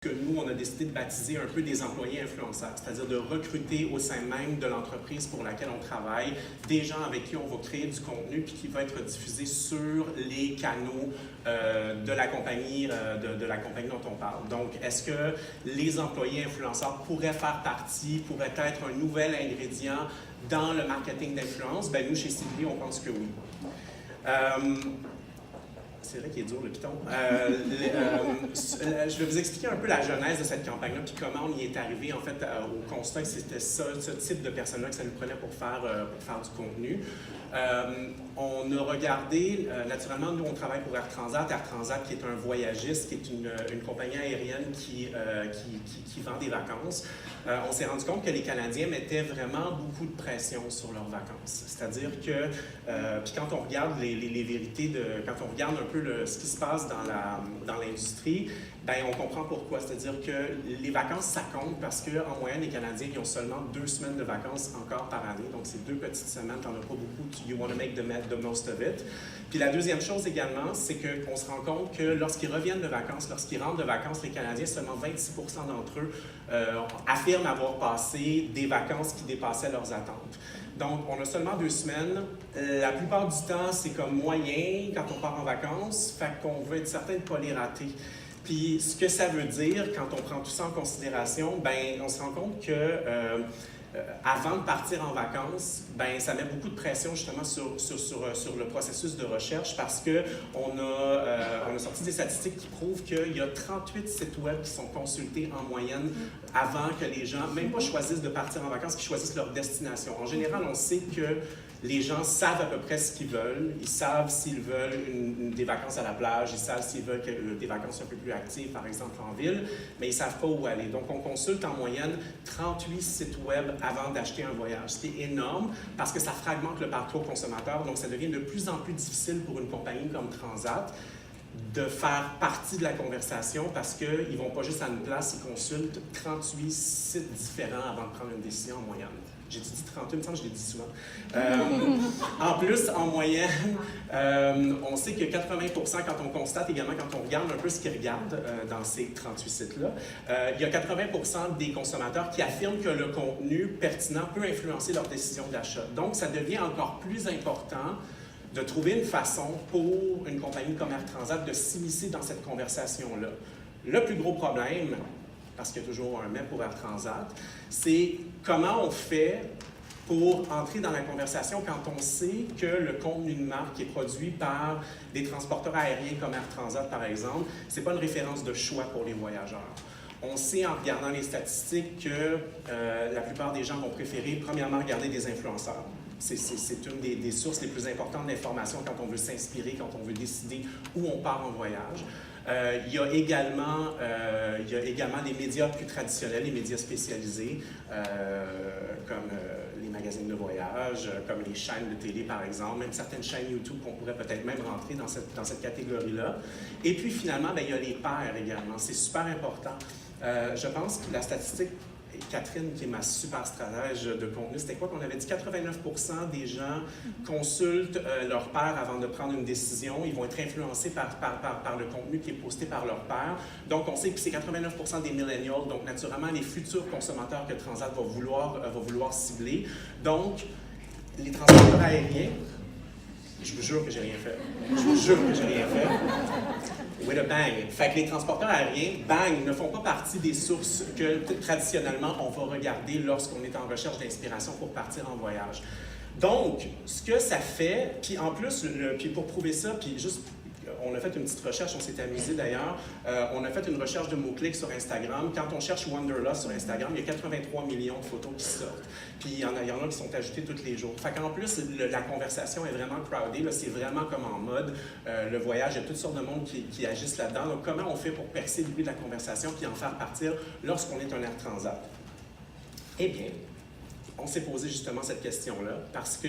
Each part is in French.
que nous, on a décidé de baptiser un peu des employés influenceurs, c'est-à-dire de recruter au sein même de l'entreprise pour laquelle on travaille des gens avec qui on va créer du contenu puis qui va être diffusé sur les canaux de la compagnie dont on parle. Donc, est-ce que les employés influenceurs pourraient faire partie, pourraient être un nouvel ingrédient dans le marketing d'influence? Bien, nous, chez Cibly, on pense que oui. C'est vrai qu'il est dur, le Python. Je vais vous expliquer un peu la genèse de cette campagne-là, puis comment on y est arrivé, en fait, au constat que c'était ça, ce type de personnes-là que ça nous prenait pour faire du contenu. On a regardé, naturellement, nous, on travaille pour Air Transat. Air Transat, qui est un voyagiste, qui est une compagnie aérienne qui vend des vacances. On s'est rendu compte que les Canadiens mettaient vraiment beaucoup de pression sur leurs vacances. C'est-à-dire que, puis quand on regarde les vérités, quand on regarde un peu ce qui se passe dans l'industrie, bien, on comprend pourquoi. C'est-à-dire que les vacances, ça compte parce qu'en moyenne, les Canadiens, ils ont seulement 2 semaines de vacances encore par année. Donc, c'est 2 petites semaines, t'en as pas beaucoup. You want to make the most of it. Puis la deuxième chose également, c'est qu'on se rend compte que lorsqu'ils reviennent de vacances, lorsqu'ils rentrent de vacances, les Canadiens, seulement 26% d'entre eux affirment avoir passé des vacances qui dépassaient leurs attentes. Donc, on a seulement 2 semaines. La plupart du temps, c'est comme moyen quand on part en vacances, fait qu'on veut être certain de ne pas les rater. Puis, ce que ça veut dire, quand on prend tout ça en considération, bien, on se rend compte que avant de partir en vacances, bien, ça met beaucoup de pression justement sur le processus de recherche parce qu'on a sorti des statistiques qui prouvent qu'il y a 38 sites web qui sont consultés en moyenne avant que les gens, même pas choisissent de partir en vacances, qui choisissent leur destination. En général, on sait que les gens savent à peu près ce qu'ils veulent. Ils savent s'ils veulent des vacances à la plage, ils savent s'ils veulent des vacances un peu plus actives, par exemple en ville, mais ils ne savent pas où aller. Donc, on consulte en moyenne 38 sites web avant d'acheter un voyage. C'est énorme parce que ça fragmente le parcours consommateur, donc ça devient de plus en plus difficile pour une compagnie comme Transat de faire partie de la conversation parce qu'ils ne vont pas juste à une place, ils consultent 38 sites différents avant de prendre une décision en moyenne. J'ai dit 38, il me semble que je l'ai dit souvent. En plus, en moyenne, on sait que 80%, quand on constate également, quand on regarde un peu ce qu'ils regardent dans ces 38 sites-là, il y a 80% des consommateurs qui affirment que le contenu pertinent peut influencer leur décision d'achat. Donc, ça devient encore plus important de trouver une façon pour une compagnie comme Air Transat de s'immiscer dans cette conversation-là. Le plus gros problème, parce qu'il y a toujours un mais pour Air Transat, c'est comment on fait pour entrer dans la conversation quand on sait que le contenu de marque qui est produit par des transporteurs aériens comme Air Transat, par exemple, c'est pas une référence de choix pour les voyageurs. On sait en regardant les statistiques que la plupart des gens vont préférer, premièrement, regarder des influenceurs. C'est une des sources les plus importantes d'informations quand on veut s'inspirer, quand on veut décider où on part en voyage. Il y a également les médias plus traditionnels, les médias spécialisés, comme les magazines de voyage, comme les chaînes de télé, par exemple, même certaines chaînes YouTube qu'on pourrait peut-être même rentrer dans cette catégorie-là. Et puis, finalement, bien, il y a les pairs également. C'est super important. Je pense que la statistique, Catherine, qui est ma super stratège de contenu, c'était quoi qu'on avait dit? 89% des gens consultent leur père avant de prendre une décision. Ils vont être influencés par le contenu qui est posté par leur père. Donc, on sait que c'est 89% des millennials, donc naturellement les futurs consommateurs que Transat va vouloir cibler. Donc, les transporteurs aériens, je vous jure que j'ai rien fait. Je vous jure que j'ai rien fait. With a bang. Fait que les transporteurs aériens, bang, ne font pas partie des sources que traditionnellement on va regarder lorsqu'on est en recherche d'inspiration pour partir en voyage. Donc, ce que ça fait, puis en plus, puis pour prouver ça, puis juste, on a fait une petite recherche, on s'est amusé d'ailleurs, on a fait une recherche de mots-clics sur Instagram. Quand on cherche Wanderlust sur Instagram, il y a 83 millions de photos qui sortent. Puis il y en a qui sont ajoutées tous les jours. Fait qu'en plus, la conversation est vraiment crowded, c'est vraiment comme en mode, le voyage, il y a toutes sortes de monde qui agissent là-dedans. Donc comment on fait pour percer le bruit de la conversation puis en faire partir lorsqu'on est un Air Transat? Eh bien, on s'est posé justement cette question-là parce que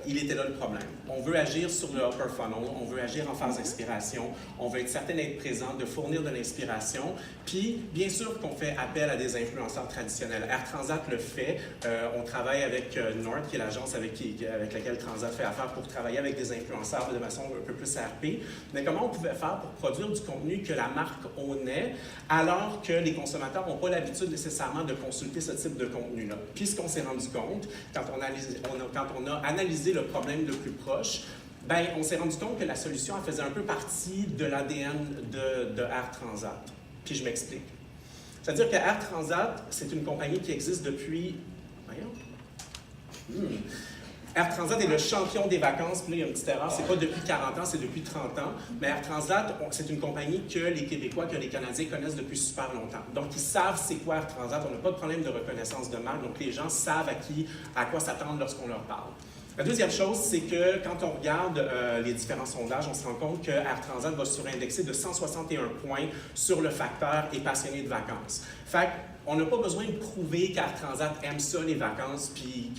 il était là le problème. On veut agir sur le upper funnel, on veut agir en phase d'inspiration, on veut être certain d'être présent, de fournir de l'inspiration, puis bien sûr qu'on fait appel à des influenceurs traditionnels. Air Transat le fait, on travaille avec North, qui est l'agence avec laquelle Transat fait affaire pour travailler avec des influenceurs de façon un peu plus RP. Mais comment on pouvait faire pour produire du contenu que la marque ownait alors que les consommateurs n'ont pas l'habitude nécessairement de consulter ce type de contenu-là. Puis ce qu'on s'est rendu compte, quand on a analysé le problème le plus proche, ben, on s'est rendu compte que la solution elle faisait un peu partie de l'ADN de Air Transat. Puis je m'explique. C'est-à-dire que Air Transat, c'est une compagnie qui existe depuis... Air Transat est le champion des vacances, puis là, il y a une petite erreur, c'est pas depuis 40 ans, c'est depuis 30 ans. Mais Air Transat, c'est une compagnie que les Québécois, que les Canadiens connaissent depuis super longtemps. Donc, ils savent c'est quoi Air Transat, on n'a pas de problème de reconnaissance de marque, donc les gens savent à quoi s'attendre lorsqu'on leur parle. La deuxième chose, c'est que quand on regarde les différents sondages, on se rend compte que Air Transat va surindexer de 161 points sur le facteur « et passionné de vacances ». Fait on n'a pas besoin de prouver qu'Air Transat aime ça, les vacances, puis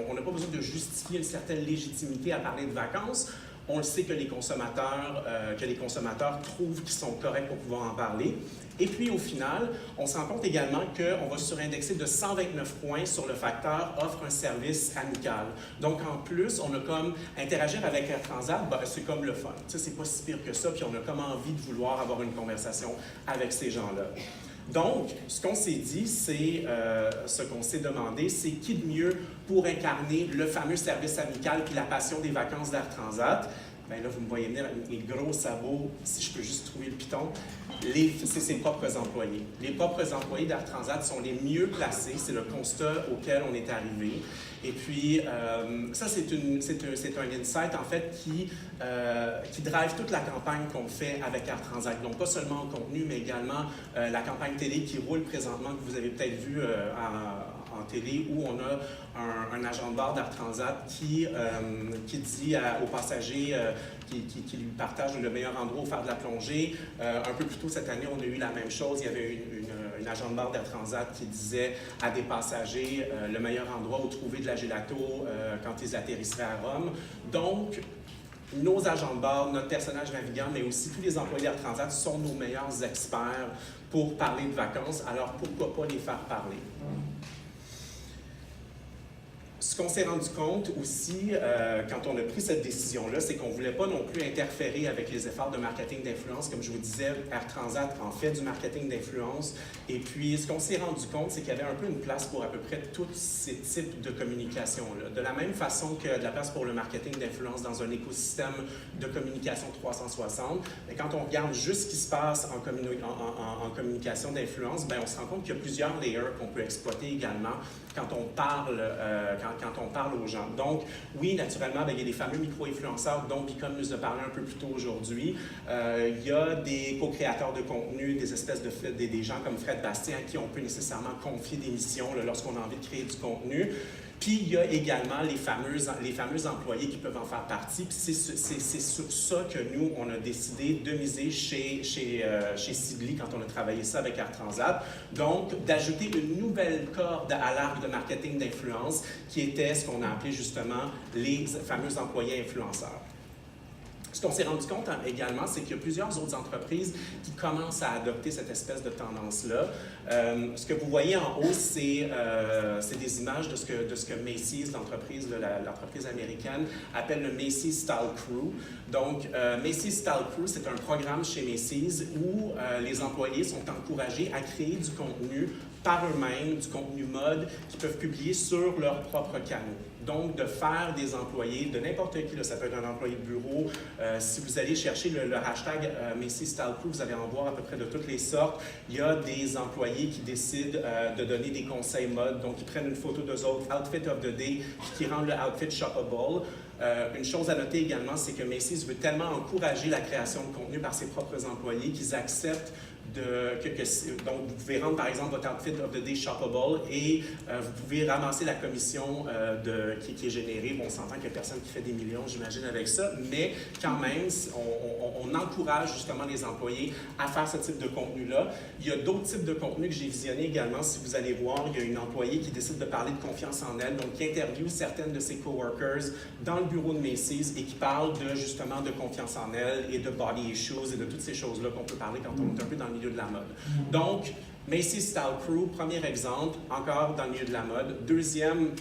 on n'a pas besoin de justifier une certaine légitimité à parler de vacances. On le sait que les consommateurs trouvent qu'ils sont corrects pour pouvoir en parler. Et puis, au final, on se rend compte également qu'on va surindexer de 129 points sur le facteur « offre un service amical ». Donc, en plus, on a comme interagir avec Air Transat, ben, c'est comme le fun. Tu sais, c'est pas si pire que ça, puis on a comme envie de vouloir avoir une conversation avec ces gens-là. Donc, ce qu'on s'est dit, c'est ce qu'on s'est demandé, c'est qui de mieux pour incarner le fameux service amical puis la passion des vacances d'Air Transat. Bien là, vous me voyez venir avec mes gros sabots, si je peux juste trouver le piton. C'est ses propres employés. Les propres employés d'Air Transat sont les mieux placés, c'est le constat auquel on est arrivé. Et puis, ça, c'est un insight, en fait, qui drive toute la campagne qu'on fait avec Air Transat. Donc, pas seulement en contenu, mais également la campagne télé qui roule présentement, que vous avez peut-être vu en télé, où on a un agent de bord d'Air Transat qui dit aux passagers, qui lui partage le meilleur endroit où faire de la plongée. Un peu plus tôt cette année, on a eu la même chose. Il y avait une agent de bord d'Air Transat qui disait à des passagers le meilleur endroit où trouver de la gelato quand ils atterrisseraient à Rome. Donc, nos agents de bord, notre personnage navigant, mais aussi tous les employés d'Air Transat sont nos meilleurs experts pour parler de vacances. Alors, pourquoi pas les faire parler? Ce qu'on s'est rendu compte aussi, quand on a pris cette décision-là, c'est qu'on ne voulait pas non plus interférer avec les efforts de marketing d'influence. Comme je vous disais, Air Transat en fait du marketing d'influence. Et puis, ce qu'on s'est rendu compte, c'est qu'il y avait un peu une place pour à peu près tous ces types de communication-là. De la même façon qu'il y a de la place pour le marketing d'influence dans un écosystème de communication 360, mais quand on regarde juste ce qui se passe en communication d'influence, bien, on se rend compte qu'il y a plusieurs layers qu'on peut exploiter également quand on parle aux gens. Donc, oui, naturellement, bien, il y a des fameux micro-influenceurs dont Bicom nous a parlé un peu plus tôt aujourd'hui. Il y a des co-créateurs de contenu, des espèces des gens comme Fred Bastien à qui on peut nécessairement confier des missions lorsqu'on a envie de créer du contenu. Puis, il y a également les fameux employés qui peuvent en faire partie. Puis, c'est sur ça que nous, on a décidé de miser chez Sidley quand on a travaillé ça avec Air Transat. Donc, d'ajouter une nouvelle corde à l'arc de marketing d'influence qui était ce qu'on a appelé justement les fameux employés influenceurs. Ce qu'on s'est rendu compte également, c'est qu'il y a plusieurs autres entreprises qui commencent à adopter cette espèce de tendance-là. Ce que vous voyez en haut, c'est des images de ce que Macy's, l'entreprise américaine, appelle le Macy's Style Crew. Donc, Macy's Style Crew, c'est un programme chez Macy's où les employés sont encouragés à créer du contenu par eux-mêmes, du contenu mode qu'ils peuvent publier sur leurs propres canaux. Donc, de faire des employés, de n'importe qui, là, ça peut être un employé de bureau. Si vous allez chercher le hashtag Macy's Style Crew, vous allez en voir à peu près de toutes les sortes. Il y a des employés qui décident de donner des conseils mode, donc ils prennent une photo d'eux autres, outfit of the day, qui rendent le outfit shoppable. Une chose à noter également, c'est que Macy's veut tellement encourager la création de contenu par ses propres employés qu'ils acceptent donc vous pouvez rendre par exemple votre outfit of the day shoppable et vous pouvez ramasser la commission qui est générée. Bon, on s'entend qu'il n'y a personne qui fait des millions, j'imagine, avec ça, mais quand même, on encourage justement les employés à faire ce type de contenu-là. Il y a d'autres types de contenus que j'ai visionnés également. Si vous allez voir, il y a une employée qui décide de parler de confiance en elle, donc qui interviewe certaines de ses coworkers dans le bureau de Macy's et qui parle justement de confiance en elle et de body issues et de toutes ces choses-là qu'on peut parler quand on est un peu dans le milieu de la mode. Donc, Macy's Style Crew, premier exemple, encore dans le milieu de la mode. Deuxième,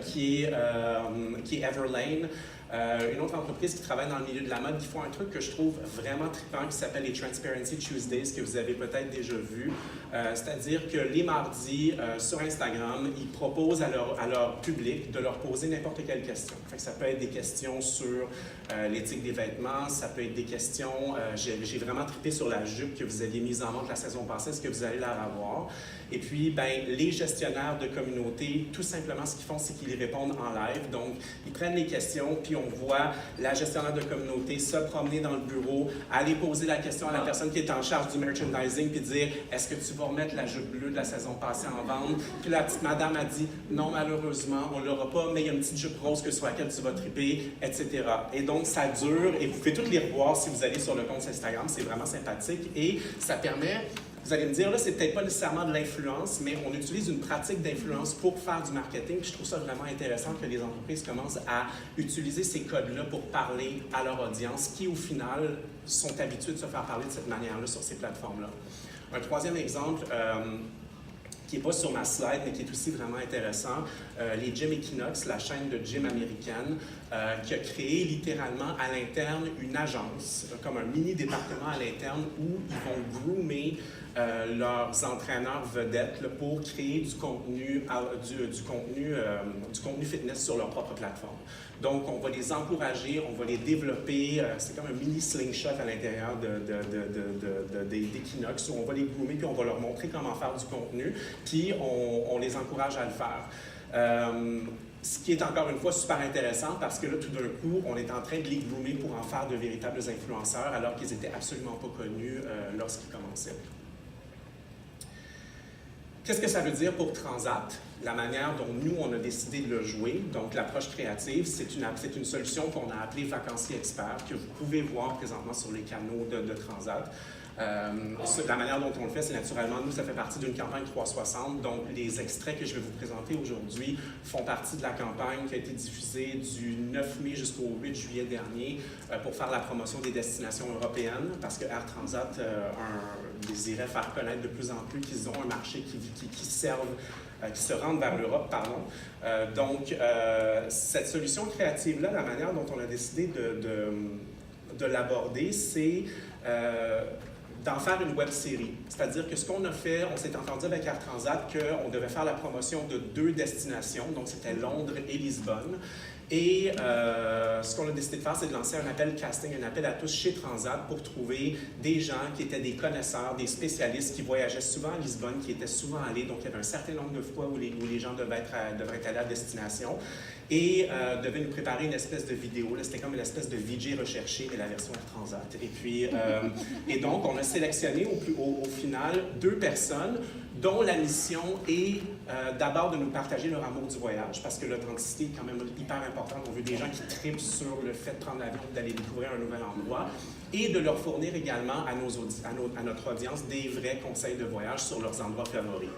qui est Everlane. Une autre entreprise qui travaille dans le milieu de la mode, qui font un truc que je trouve vraiment trippant, qui s'appelle les Transparency Tuesdays, que vous avez peut-être déjà vu. C'est-à-dire que les mardis, sur Instagram, ils proposent à leur public de leur poser n'importe quelle question. Fait que ça peut être des questions sur l'éthique des vêtements, ça peut être des questions... j'ai vraiment trippé sur la jupe que vous aviez mise en vente la saison passée, est-ce que vous allez la revoir? Et puis, ben, les gestionnaires de communauté, tout simplement, ce qu'ils font, c'est qu'ils répondent en live. Donc, ils prennent les questions, puis on voit la gestionnaire de communauté se promener dans le bureau, aller poser la question à la personne qui est en charge du merchandising, puis dire « Est-ce que tu vas remettre la jupe bleue de la saison passée en vente? » Puis la petite madame a dit « Non, malheureusement, on ne l'aura pas, mais il y a une petite jupe rose sur laquelle tu vas triper, etc. » Et donc, ça dure, et vous pouvez toutes les revoir si vous allez sur le compte Instagram, c'est vraiment sympathique, et ça permet... Vous allez me dire, là, c'est peut-être pas nécessairement de l'influence, mais on utilise une pratique d'influence pour faire du marketing. Puis je trouve ça vraiment intéressant que les entreprises commencent à utiliser ces codes-là pour parler à leur audience, qui, au final, sont habitués de se faire parler de cette manière-là sur ces plateformes-là. Un troisième exemple, qui n'est pas sur ma slide, mais qui est aussi vraiment intéressant, les Gym Equinox, la chaîne de gym américaine, qui a créé littéralement à l'interne une agence, comme un mini-département à l'interne où ils vont groomer leurs entraîneurs vedettes là, pour créer du contenu fitness sur leur propre plateforme. Donc, on va les encourager, on va les développer. C'est comme un mini slingshot à l'intérieur d'Equinox où on va les groomer puis on va leur montrer comment faire du contenu, puis on les encourage à le faire. Ce qui est encore une fois super intéressant parce que là, tout d'un coup, on est en train de les groomer pour en faire de véritables influenceurs alors qu'ils n'étaient absolument pas connus lorsqu'ils commençaient. Qu'est-ce que ça veut dire pour Transat? La manière dont nous, on a décidé de le jouer, donc l'approche créative, c'est une solution qu'on a appelée Vacancier Expert, que vous pouvez voir présentement sur les canaux de Transat. La manière dont on le fait, c'est naturellement, nous, ça fait partie d'une campagne 360, donc les extraits que je vais vous présenter aujourd'hui font partie de la campagne qui a été diffusée du 9 mai jusqu'au 8 juillet dernier pour faire la promotion des destinations européennes, parce que Air Transat désirait faire connaître de plus en plus qu'ils ont un marché qui se rendent vers l'Europe, pardon. Donc, cette solution créative-là, la manière dont on a décidé de l'aborder, c'est d'en faire une web-série. C'est-à-dire que ce qu'on a fait, on s'est entendu avec Air Transat qu'on devait faire la promotion de 2 destinations, donc c'était Londres et Lisbonne. Et ce qu'on a décidé de faire, c'est de lancer un appel casting, un appel à tous chez Transat pour trouver des gens qui étaient des connaisseurs, des spécialistes qui voyageaient souvent à Lisbonne, qui étaient souvent allés. Donc, il y avait un certain nombre de fois où les gens devraient être allés à destination et devaient nous préparer une espèce de vidéo. C'était comme une espèce de VJ recherché, mais la version Air Transat. Et puis, et donc, on a sélectionné au final 2 personnes dont la mission est d'abord de nous partager leur amour du voyage, parce que l'authenticité est quand même hyper importante. On veut des gens qui trippent sur le fait de prendre l'avion et d'aller découvrir un nouvel endroit, et de leur fournir également à notre audience des vrais conseils de voyage sur leurs endroits favoris.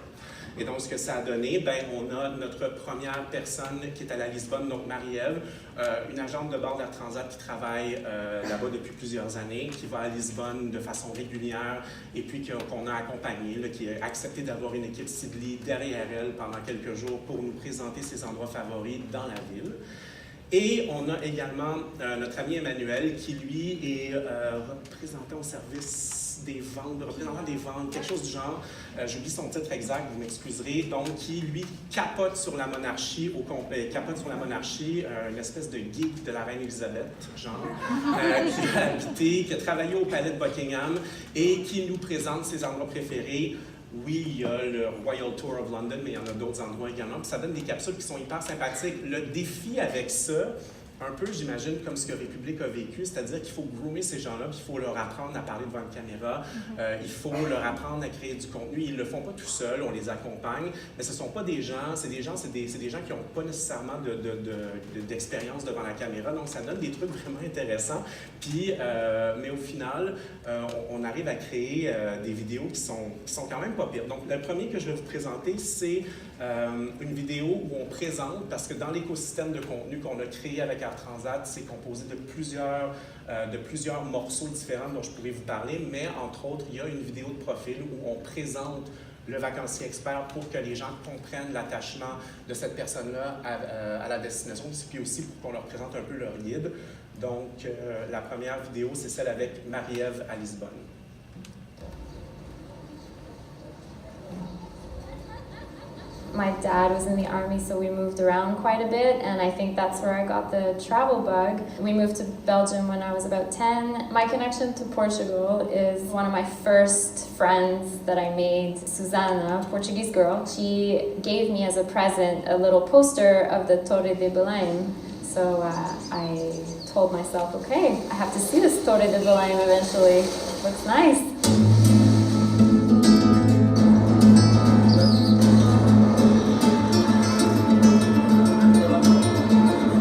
Et donc, ce que ça a donné, ben, on a notre première personne qui est à la Lisbonne, donc Marie-Ève, une agente de bord d'Air Transat qui travaille là-bas depuis plusieurs années, qui va à Lisbonne de façon régulière et puis qu'on a accompagné, là, qui a accepté d'avoir une équipe Sidley derrière elle pendant quelques jours pour nous présenter ses endroits favoris dans la ville. Et on a également notre ami Emmanuel qui, lui, est représentant au service des ventes, représentant des ventes, quelque chose du genre. J'oublie son titre exact, vous m'excuserez. Donc, qui, lui, capote sur la monarchie au complet. Capote sur la monarchie, une espèce de geek de la reine Elisabeth, genre, qui a habité, qui a travaillé au palais de Buckingham et qui nous présente ses endroits préférés. Oui, il y a le Royal Tour of London, mais il y en a d'autres endroits également. Puis ça donne des capsules qui sont hyper sympathiques. Le défi avec ça, un peu, j'imagine, comme ce que République a vécu, c'est-à-dire qu'il faut groomer ces gens-là, puis il faut leur apprendre à parler devant une caméra, il faut leur apprendre à créer du contenu. Ils ne le font pas tout seuls, on les accompagne, mais ce ne sont pas des gens, c'est des gens qui n'ont pas nécessairement d'expérience devant la caméra, donc ça donne des trucs vraiment intéressants. Puis, mais au final, on arrive à créer des vidéos qui sont quand même pas pires. Donc, le premier que je vais vous présenter, c'est une vidéo où on présente, parce que dans l'écosystème de contenu qu'on a créé avec Air Transat, c'est composé de plusieurs morceaux différents dont je pourrais vous parler, mais entre autres, il y a une vidéo de profil où on présente le vacancier expert pour que les gens comprennent l'attachement de cette personne-là à la destination, puis aussi pour qu'on leur présente un peu leur guide. Donc, la première vidéo, c'est celle avec Marie-Ève à Lisbonne. My dad was in the army, so we moved around quite a bit, and I think that's where I got the travel bug. We moved to Belgium when I was about 10. My connection to Portugal is one of my first friends that I made, Susana, Portuguese girl. She gave me as a present a little poster of the Torre de Belém. So I told myself, okay, I have to see this Torre de Belém eventually. Looks nice.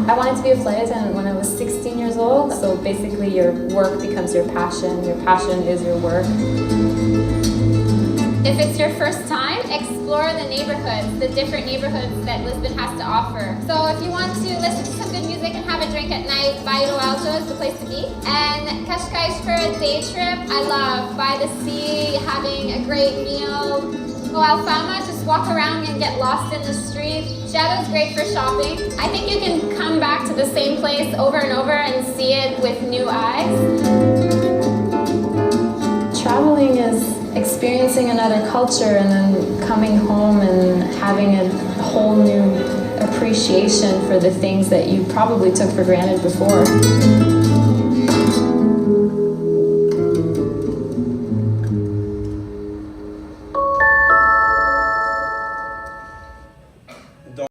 I wanted to be a flight attendant when I was 16 years old. So basically your work becomes your passion is your work. If it's your first time, explore the neighborhoods, the different neighborhoods that Lisbon has to offer. So if you want to listen to some good music and have a drink at night, Bairro Alto is the place to be. And Cascais for a day trip, I love by the sea, having a great meal. Go Alfama, just walk around and get lost in the street. Shadow's great for shopping. I think you can come back to the same place over and over and see it with new eyes. Traveling is experiencing another culture and then coming home and having a whole new appreciation for the things that you probably took for granted before.